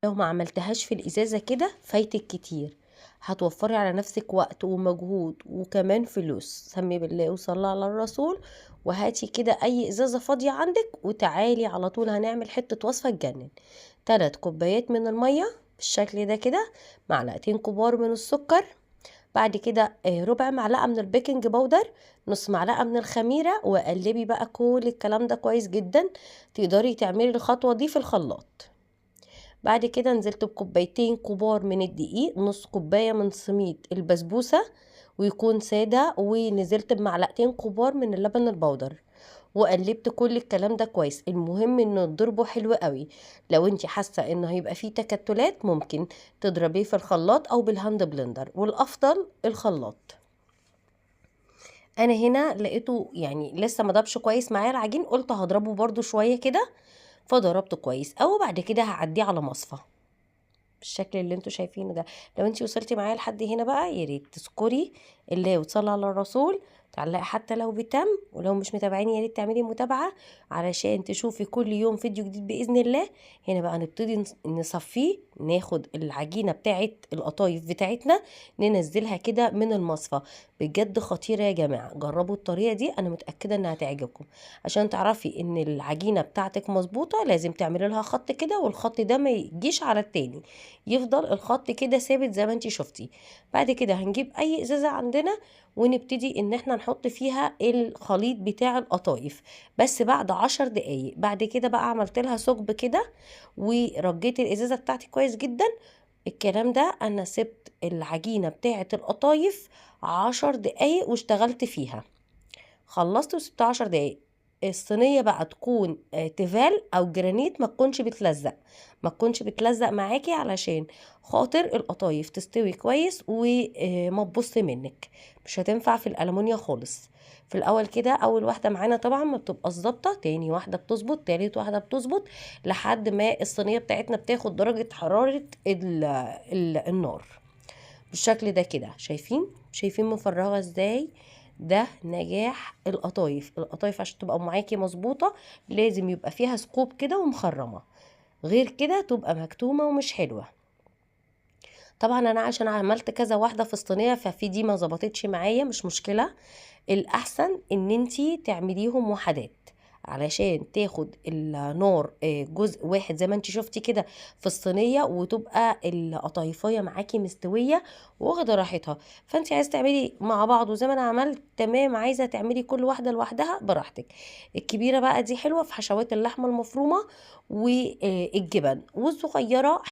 لو ما عملتهاش في الازازة كده فايتك كتير، هتوفري على نفسك وقت ومجهود وكمان فلوس. سمي بالله وصلي على الرسول، وهاتي كده اي ازازة فاضية عندك وتعالي على طول هنعمل حتة وصفة تجنن. 3 كوبايات من المية بالشكل ده كده، معلقتين كبار من السكر، بعد كده ربع معلقة من البيكنج باودر، نص معلقة من الخميرة، وقلبي بقى كل الكلام ده كويس جدا. تقدري تعملي الخطوة دي في الخلاط. بعد كده نزلت بكوبايتين كبار من الدقيق، نص كوباية من سميد البسبوسة ويكون سادة، ونزلت بمعلقتين كبار من اللبن البودر، وقلبت كل الكلام ده كويس. المهم انه تضربه حلو قوي. لو انت حاسه انه هيبقى فيه تكتلات ممكن تضربيه في الخلاط او بالهاند بلندر، والافضل الخلاط. انا هنا لقيته يعني لسه ما ضربش كويس معايا العجين، قلت هضربه برضو شويه كده، فضربته كويس. او بعد كده هعديه على مصفى بالشكل اللي انتوا شايفينه ده. لو انتي وصلتي معايا لحد هنا بقى يا ريت تذكري الله وتصلي على الرسول، تعلقي حتى لو بتم، ولو مش متابعيني يا ريت تعملي متابعه علشان تشوفي كل يوم فيديو جديد باذن الله. هنا بقى نبتدي نصفيه، ناخد العجينه بتاعه القطايف بتاعتنا ننزلها كده من المصفى. بجد خطيره يا جماعه، جربوا الطريقه دي، انا متاكده انها تعجبكم. عشان تعرفي ان العجينه بتاعتك مظبوطه لازم تعملي لها خط كده، والخط ده ما يجيش على التاني، يفضل الخط كده ثابت زي ما انتي شفتي. بعد كده هنجيب اي ازازة عندنا ونبتدي ان احنا نحط فيها الخليط بتاع القطايف، بس بعد 10 دقايق. بعد كده بقى عملت لها ثقب كده ورجيت الازازة بتاعتي كويس جدا. الكلام ده انا سبت العجينة بتاعة القطايف 10 دقايق واشتغلت فيها، خلصت وسبتها 10 دقايق. الصينية بقى تكون تيفال او جرانيت، ما تكونش بتلزق معاكي علشان خاطر القطايف تستوي كويس وما تبص منك. مش هتنفع في الألمونيا خالص. في الاول كده اول واحده معانا طبعا ما بتبقاش ظابطه، تاني واحده بتظبط، تالت واحده بتظبط، لحد ما الصينيه بتاعتنا بتاخد درجه حراره النار بالشكل ده كده. شايفين مفرغه ازاي؟ ده نجاح القطايف. القطايف عشان تبقى معاكي مظبوطه لازم يبقى فيها ثقوب كده ومخرمه، غير كده تبقى مكتومه ومش حلوه. طبعا انا عشان عملت كذا واحده في الصينيه ففي دي ما ظبطتش معايا، مش مشكله. الاحسن ان انتي تعمليهم وحدات علشان تاخد النار جزء واحد زي ما انتي شفتي كده في الصينيه، وتبقى القطايفايه معاكي مستويه واخده راحتها. فانتي عايزه تعملي مع بعض وزي ما انا عملت تمام، عايزه تعملي كل واحده لوحدها براحتك. الكبيره بقى دي حلوه في حشوات اللحمه المفرومه والجبن، والصغيره